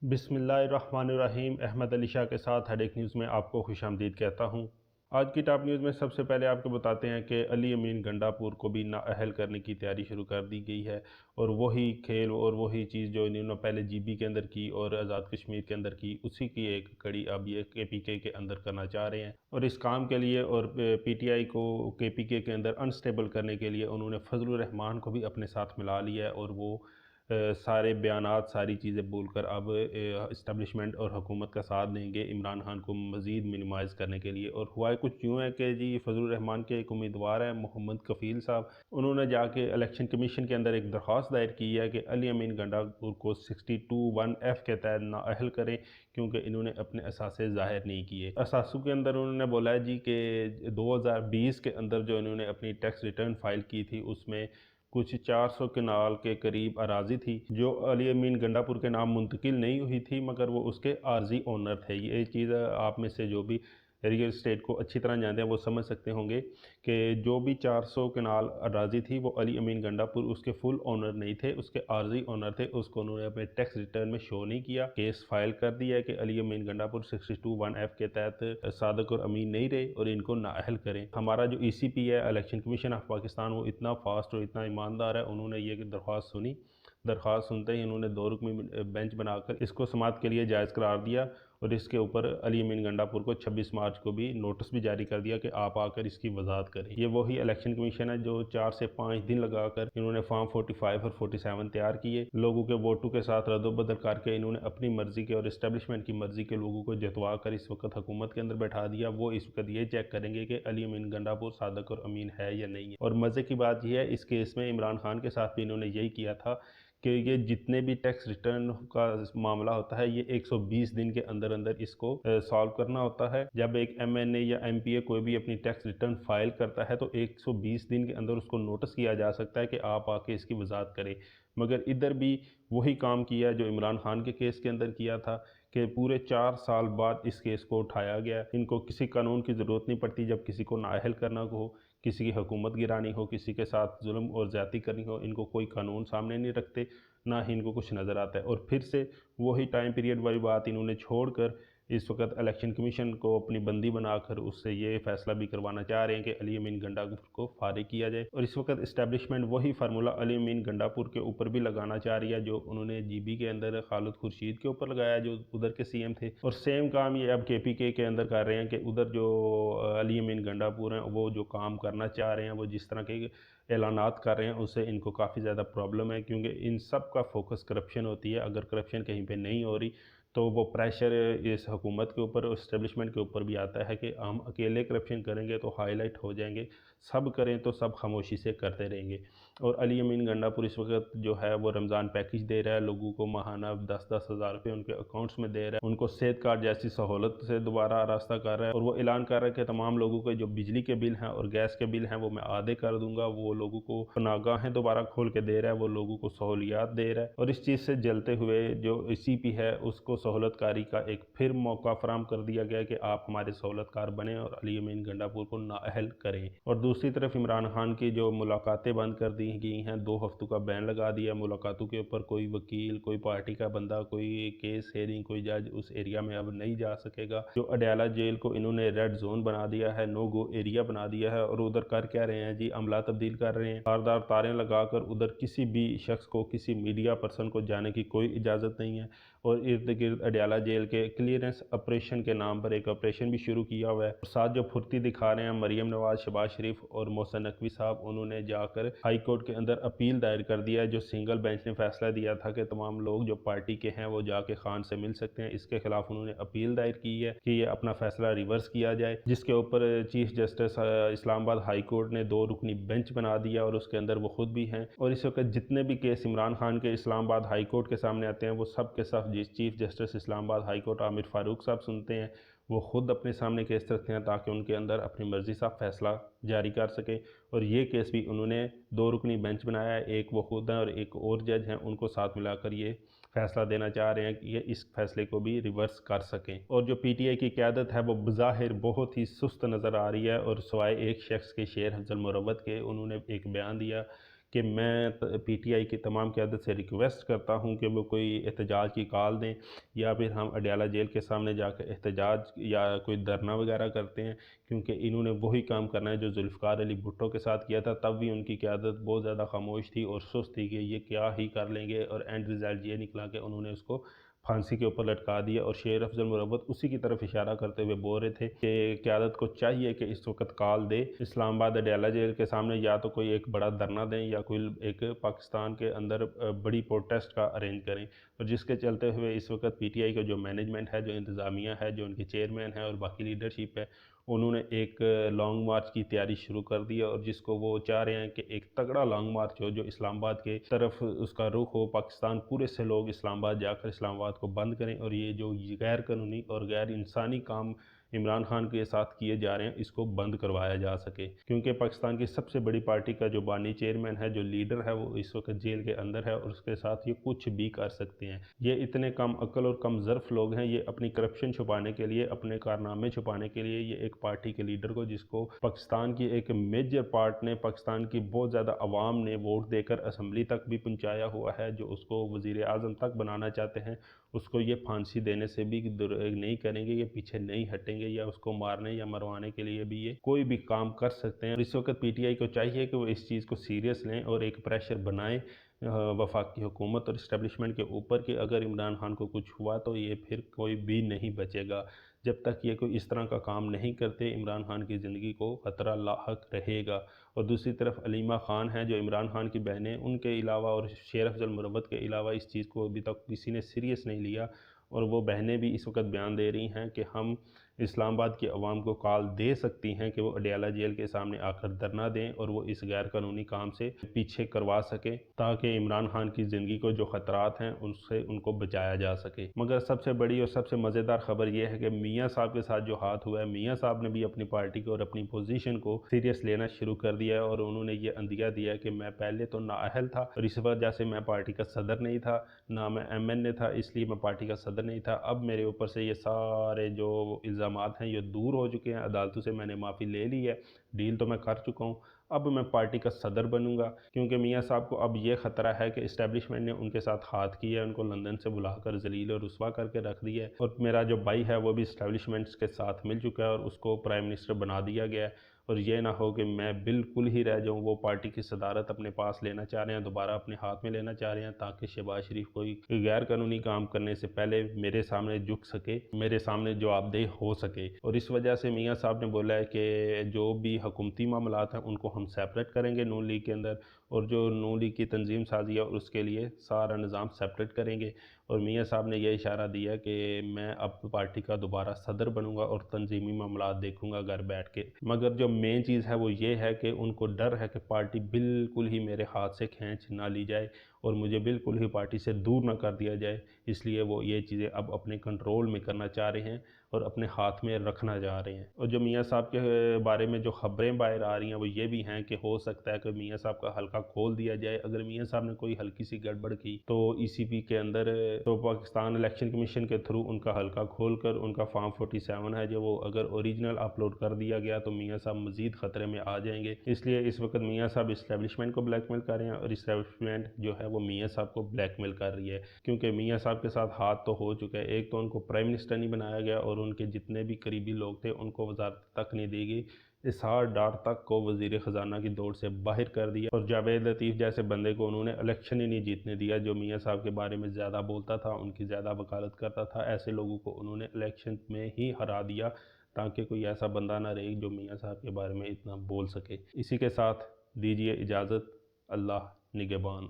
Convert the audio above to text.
बिस्मिल्लाहिर्रहमानिर्रहीम। अहमद अली शाह के साथ हेडेक न्यूज़ में आपको खुशामदीद कहता हूँ। आज की टॉप न्यूज़ में सबसे पहले आपको बताते हैं कि अली अमीन गंडापुर को भी नाअहल करने की तैयारी शुरू कर दी गई है, और वही खेल और वही चीज़ जो इन्होंने पहले जीबी के अंदर की और आज़ाद कश्मीर के अंदर की, उसी की एक कड़ी अब ये केपीके के अंदर करना चाह रहे हैं। और इस काम के लिए और पीटीआई को केपीके के अंदर अनस्टेबल करने के लिए उन्होंने फजलुर रहमान को भी अपने साथ मिला लिया है, और वो सारे बयानात सारी चीज़ें बोलकर अब इस्टेब्लिशमेंट और हुकूमत का साथ देंगे इमरान खान को मज़ीद मिनिमाइज़ करने के लिए। और हुआ कुछ यूँ है कि जी फजलुर रहमान के एक उम्मीदवार हैं मोहम्मद कफ़ील साहब, उन्होंने जाके इलेक्शन कमीशन के अंदर एक दरख्वास्त दायर की है कि अली अमीन गंडापुर को 62(1)(f) के तहत नाअहल करें, क्योंकि इन्होंने अपने असासे ज़ाहिर नहीं किए। असासों के अंदर उन्होंने बोला है जी कि 2020 के अंदर जो इन्होंने अपनी टैक्स रिटर्न फाइल की थी, उसमें कुछ 400 कनाल के करीब अराजी थी जो अली अमीन गंडापुर के नाम मुंतकिल नहीं हुई थी, मगर वो उसके आर्जी ओनर थे। ये चीज़ आप में से जो भी रियल इस्टेट को अच्छी तरह जानते हैं वो समझ सकते होंगे कि जो भी 400 कनाल अराजी थी वो अली अमीन गंडापुर उसके फुल ओनर नहीं थे, उसके आर्जी ओनर थे। उसको उन्होंने अपने टैक्स रिटर्न में शो नहीं किया। केस फाइल कर दिया है कि अली अमीन गंडापुर 62(1)(f) के तहत सादक और अमीन नहीं रहे और इनको नाअहल करें। हमारा जो ECP है, इलेक्शन कमीशन ऑफ पाकिस्तान, वो इतना फास्ट और इतना ईमानदार है, उन्होंने ये दरख्वास्त सुनी। दरख्वास्त सुनते ही उन्होंने 2 रुकनी बेंच बनाकर इसको समाअत के लिए जायज़ करार दिया, और इसके ऊपर अली अमीन गंडापुर को 26 मार्च को भी नोटिस भी जारी कर दिया कि आप आकर इसकी वजाहत करें। ये वही इलेक्शन कमीशन है जो 4 से 5 दिन लगाकर इन्होंने फॉर्म 45 और 47 तैयार किए। लोगों के वोटों के साथ रद्दोबदल करके इन्होंने अपनी मर्जी के और इस्टेब्लिशमेंट की मर्जी के लोगों को जतवा कर इस वक्त हुकूमत के अंदर बैठा दिया। वो इस वक्त ये चेक करेंगे कि अली अमीन गंडापुर सादक और अमीन है या नहीं है। और मज़े की बात यह है, इस केस में इमरान खान के साथ भी इन्होंने यही किया था कि ये जितने भी टैक्स रिटर्न का मामला होता है, ये 120 दिन के अंदर अंदर इसको सॉल्व करना होता है। जब एक MNA या MPA कोई भी अपनी टैक्स रिटर्न फाइल करता है तो 120 दिन के अंदर उसको नोटिस किया जा सकता है कि आप आके इसकी वजाहत करें। मगर इधर भी वही काम किया जो इमरान खान के केस के अंदर किया था कि पूरे 4 साल बाद इस केस को उठाया गया। इनको किसी कानून की ज़रूरत नहीं पड़ती जब किसी को नाअहल करना हो, किसी की हुकूमत गिरानी हो, किसी के साथ जुल्म और ज़्यादती करनी हो, इनको कोई कानून सामने नहीं रखते, ना ही इनको कुछ नज़र आता है। और फिर से वही टाइम पीरियड वाली बात इन्होंने छोड़कर इस वक्त इलेक्शन कमीशन को अपनी बंदी बनाकर उससे ये फैसला भी करवाना चाह रहे हैं कि अली अमीन गंडापुर को फारिग किया जाए। और इस वक्त इस्टेब्लिशमेंट वही फार्मूला अली अमीन गंडापुर के ऊपर भी लगाना चाह रही है जो उन्होंने जीबी के अंदर खालिद खुर्शीद के ऊपर लगाया जो उधर के CM थे। और सेम काम ये अब KPK के अंदर कर रहे हैं कि उधर जो अली अमीन गंडापुर हैं वो जो काम करना चाह रहे हैं, वो जिस तरह के ऐलानात कर रहे हैं, उससे इनको काफ़ी ज़्यादा प्रॉब्लम है, क्योंकि इन सब का फोकस करप्शन होती है। अगर करप्शन कहीं पे नहीं हो रही तो वो प्रेशर इस हुकूमत के ऊपर और इस्टेब्लिशमेंट के ऊपर भी आता है कि हम अकेले करप्शन करेंगे तो हाईलाइट हो जाएंगे, सब करें तो सब खामोशी से करते रहेंगे। और अली अमीन गंडापुर इस वक्त जो है वो रमज़ान पैकेज दे रहा है लोगों को, माहाना 10-10 हज़ार रुपये उनके अकाउंट्स में दे रहा है, उनको सेहत कार्ड जैसी सहूलत से दोबारा रास्ता कर रहा है। और वो ऐलान कर रहा है कि तमाम लोगों के जो बिजली के बिल हैं और गैस के बिल हैं वो मैं आधे कर दूंगा। वो लोगों को पनागाहें दोबारा खोल के दे रहा है, वो लोगों को सहूलियात दे रहा है। और इस चीज़ से जलते हुए जो CP है उसको सहूलतकारी का एक फिर मौका फराम कर दिया गया कि आप हमारे सहूलतकार बने और अली अमीन गंडापुर को नाअहल करें। और दूसरी तरफ इमरान खान की जो मुलाकातें बंद कर दी गई हैं, 2 हफ्तों का बैन लगा दिया मुलाकातों के ऊपर। कोई वकील, कोई पार्टी का बंदा, कोई केस हेयरिंग, कोई जज उस एरिया में अब नहीं जा सकेगा। जो अडयाला जेल को इन्होंने रेड जोन बना दिया है, नो गो एरिया बना दिया है। और उधर कर क्या रहे हैं जी, अमला तब्दील कर रहे हैं, धारदार तारें लगाकर उधर किसी भी शख्स को, किसी मीडिया पर्सन को जाने की कोई इजाज़त नहीं है। और इर्द गिर्द अडयाला जेल के क्लियरेंस ऑपरेशन के नाम पर एक ऑपरेशन भी शुरू किया हुआ है। साथ जो फुर्ती दिखा रहे हैं मरीम नवाज, शहबाज शरीफ और मोहसिन नकवी साहब, उन्होंने जाकर हाई कोर्ट के अंदर अपील दायर कर दिया है। जो सिंगल बेंच ने फैसला दिया था कि तमाम लोग जो पार्टी के हैं वो जाके खान से मिल सकते हैं, इसके खिलाफ उन्होंने अपील दायर की है कि ये अपना फैसला रिवर्स किया जाए, जिसके ऊपर chief justice Islamabad high court ने 2 रुकनी बेंच बना दिया और उसके अंदर वो खुद भी हैं। और इस वक्त जितने भी केस इमरान खान के इस्लामाबाद हाई कोर्ट के सामने आते हैं वो सब के सब chief justice Islamabad high court Aamir Farooq साहब सुनते हैं। वो खुद अपने सामने केस रखते हैं ताकि उनके अंदर अपनी मर्ज़ी से फैसला जारी कर सके। और ये केस भी उन्होंने 2 रुकनी बेंच बनाया है, एक वो खुद हैं और एक और जज हैं, उनको साथ मिलाकर ये फैसला देना चाह रहे हैं कि ये इस फैसले को भी रिवर्स कर सकें। और जो PTI की क़यादत है वो बज़ाहिर बहुत ही सुस्त नज़र आ रही है, और सवाए एक शख्स के शेर अफजल मुरव्वत के, उन्होंने एक बयान दिया کہ میں پی ٹی آئی کی تمام قیادت سے ریکویسٹ کرتا ہوں کہ وہ کوئی احتجاج کی کال دیں، یا پھر ہم اڈیالہ جیل کے سامنے جا کے احتجاج یا کوئی دھرنا وغیرہ کرتے ہیں، کیونکہ انہوں نے وہی کام کرنا ہے جو ذوالفقار علی بھٹو کے ساتھ کیا تھا۔ تب بھی ان کی قیادت بہت زیادہ خاموش تھی اور سست تھی کہ یہ کیا ہی کر لیں گے، اور اینڈ رزلٹ یہ نکلا کہ انہوں نے اس کو پھانسی کے اوپر لٹکا دیا، اور شیر افضل مروت اسی کی طرف اشارہ کرتے ہوئے بول رہے تھے کہ قیادت کو چاہیے کہ اس وقت کال دے اسلام آباد اڈیالہ جیل کے سامنے، یا تو کوئی ایک بڑا دھرنا دیں یا کوئی ایک پاکستان کے اندر بڑی پروٹیسٹ کا ارینج کریں، اور جس کے چلتے ہوئے اس وقت پی ٹی آئی کا جو مینجمنٹ ہے، جو انتظامیہ ہے، جو ان کے چیئرمین ہے اور باقی لیڈرشپ ہے، انہوں نے ایک لانگ مارچ کی تیاری شروع کر دی ہے، اور جس کو وہ چاہ رہے ہیں کہ ایک تگڑا لانگ مارچ ہو جو اسلام آباد کے طرف اس کا رخ ہو، پاکستان پورے سے لوگ اسلام آباد جا کر اسلام آباد کو بند کریں، اور یہ جو غیر قانونی اور غیر انسانی کام عمران خان کے ساتھ کیے جا رہے ہیں اس کو بند کروایا جا سکے، کیونکہ پاکستان کی سب سے بڑی پارٹی کا جو بانی چیئرمین ہے، جو لیڈر ہے، وہ اس وقت جیل کے اندر ہے، اور اس کے ساتھ یہ کچھ بھی کر سکتے ہیں۔ یہ اتنے کم عقل اور کم ظرف لوگ ہیں، یہ اپنی کرپشن چھپانے کے لیے، اپنے کارنامے چھپانے کے لیے، یہ ایک پارٹی کے لیڈر کو، جس کو پاکستان کی ایک میجر پارٹ نے، پاکستان کی بہت زیادہ عوام نے ووٹ دے کر اسمبلی تک بھی پہنچایا ہوا ہے، جو اس کو وزیر اعظم تک بنانا چاہتے ہیں، اس کو یہ پھانسی دینے سے بھی نہیں کریں گے، یہ پیچھے نہیں ہٹیں گے، یا اس کو مارنے یا مروانے کے لیے بھی یہ کوئی بھی کام کر سکتے ہیں۔ اور اس وقت پی ٹی آئی کو چاہیے کہ وہ اس چیز کو سیریس لیں اور ایک پریشر بنائیں وفاقی حکومت اور اسٹیبلشمنٹ کے اوپر، کہ اگر عمران خان کو کچھ ہوا تو یہ پھر کوئی بھی نہیں بچے گا۔ جب تک یہ کوئی اس طرح کا کام نہیں کرتے، عمران خان کی زندگی کو خطرہ لاحق رہے گا۔ اور دوسری طرف علیمہ خان ہیں جو عمران خان کی بہنیں، ان کے علاوہ اور شیر افضل مروت کے علاوہ اس چیز کو ابھی تک کسی نے سیریس نہیں لیا، اور وہ بہنیں بھی اس وقت بیان دے رہی ہیں کہ ہم اسلام آباد کی عوام کو کال دے سکتی ہیں کہ وہ اڈیالہ جیل کے سامنے آ کر دھرنا دیں، اور وہ اس غیر قانونی کام سے پیچھے کروا سکیں، تاکہ عمران خان کی زندگی کو جو خطرات ہیں ان سے ان کو بچایا جا سکے۔ مگر سب سے بڑی اور سب سے مزیدار خبر یہ ہے کہ میاں صاحب کے ساتھ جو ہاتھ ہوا ہے، میاں صاحب نے بھی اپنی پارٹی کو اور اپنی پوزیشن کو سیریس لینا شروع کر دیا ہے، اور انہوں نے یہ عندیہ دیا ہے کہ میں پہلے تو نااہل تھا، اور اس وجہ سے میں پارٹی کا صدر نہیں تھا، نہ میں ایم این اے تھا، اس لیے میں پارٹی کا صدر نہیں تھا۔ اب میرے اوپر سے یہ سارے جو الزامات ہیں یہ دور ہو چکے ہیں، عدالتوں سے میں نے معافی لے لی ہے، ڈیل تو میں کر چکا ہوں، اب میں پارٹی کا صدر بنوں گا، کیونکہ میاں صاحب کو اب یہ خطرہ ہے کہ اسٹیبلشمنٹ نے ان کے ساتھ ہاتھ کیا ہے، ان کو لندن سے بلا کر ذلیل اور رسوا کر کے رکھ دیا ہے، اور میرا جو بھائی ہے وہ بھی اسٹیبلشمنٹ کے ساتھ مل چکا ہے، اور اس کو پرائم منسٹر بنا دیا گیا ہے، اور یہ نہ ہو کہ میں بالکل ہی رہ جاؤں۔ وہ پارٹی کی صدارت اپنے پاس لینا چاہ رہے ہیں، دوبارہ اپنے ہاتھ میں لینا چاہ رہے ہیں، تاکہ شہباز شریف کوئی غیر قانونی کام کرنے سے پہلے میرے سامنے جھک سکے، میرے سامنے جواب دہ ہو سکے۔ اور اس وجہ سے میاں صاحب نے بولا ہے کہ جو بھی حکومتی معاملات ہیں ان کو ہم سیپریٹ کریں گے نون لیگ کے اندر، اور جو نون لیگ کی تنظیم سازی ہے اس کے لیے سارا نظام سیپریٹ کریں گے۔ اور میاں صاحب نے یہ اشارہ دیا کہ میں اب پارٹی کا دوبارہ صدر بنوں گا اور تنظیمی معاملات دیکھوں گا گھر بیٹھ کے۔ مگر جو مین چیز ہے وہ یہ ہے کہ ان کو ڈر ہے کہ پارٹی بالکل ہی میرے ہاتھ سے کھینچ نہ لی جائے، اور مجھے بالکل ہی پارٹی سے دور نہ کر دیا جائے، اس لیے وہ یہ چیزیں اب اپنے کنٹرول میں کرنا چاہ رہے ہیں اور اپنے ہاتھ میں رکھنا چاہ رہے ہیں۔ اور جو میاں صاحب کے بارے میں جو خبریں باہر آ رہی ہیں وہ یہ بھی ہیں کہ ہو سکتا ہے کہ میاں صاحب کا حلقہ کھول دیا جائے۔ اگر میاں صاحب نے کوئی ہلکی سی گڑبڑ کی تو ای سی پی کے اندر، تو پاکستان الیکشن کمیشن کے تھرو ان کا حلقہ کھول کر ان کا فارم 47 ہے جو وہ اگر اوریجنل اپلوڈ کر دیا گیا تو میاں صاحب مزید خطرے میں آ جائیں گے۔ اس لیے اس وقت میاں صاحب اسٹیبلشمنٹ کو بلیک میل کر رہے ہیں، اور اسٹیبلشمنٹ جو ہے وہ میاں صاحب کو بلیک میل کر رہی ہے، کیونکہ میاں صاحب کے ساتھ ہاتھ تو ہو چکا ہے۔ ایک تو ان کو پرائم منسٹر نہیں بنایا گیا، اور ان کے جتنے بھی قریبی لوگ تھے ان کو وزارت تک نہیں دی گئی، اسحاق ڈار تک کو وزیر خزانہ کی دوڑ سے باہر کر دیا، اور جاوید لطیف جیسے بندے کو انہوں نے الیکشن ہی نہیں جیتنے دیا، جو میاں صاحب کے بارے میں زیادہ بولتا تھا، ان کی زیادہ وکالت کرتا تھا، ایسے لوگوں کو انہوں نے الیکشن میں ہی ہرا دیا، تاکہ کوئی ایسا بندہ نہ رہے جو میاں صاحب کے بارے میں اتنا بول سکے۔ اسی کے ساتھ دیجیے اجازت، اللہ نگہبان۔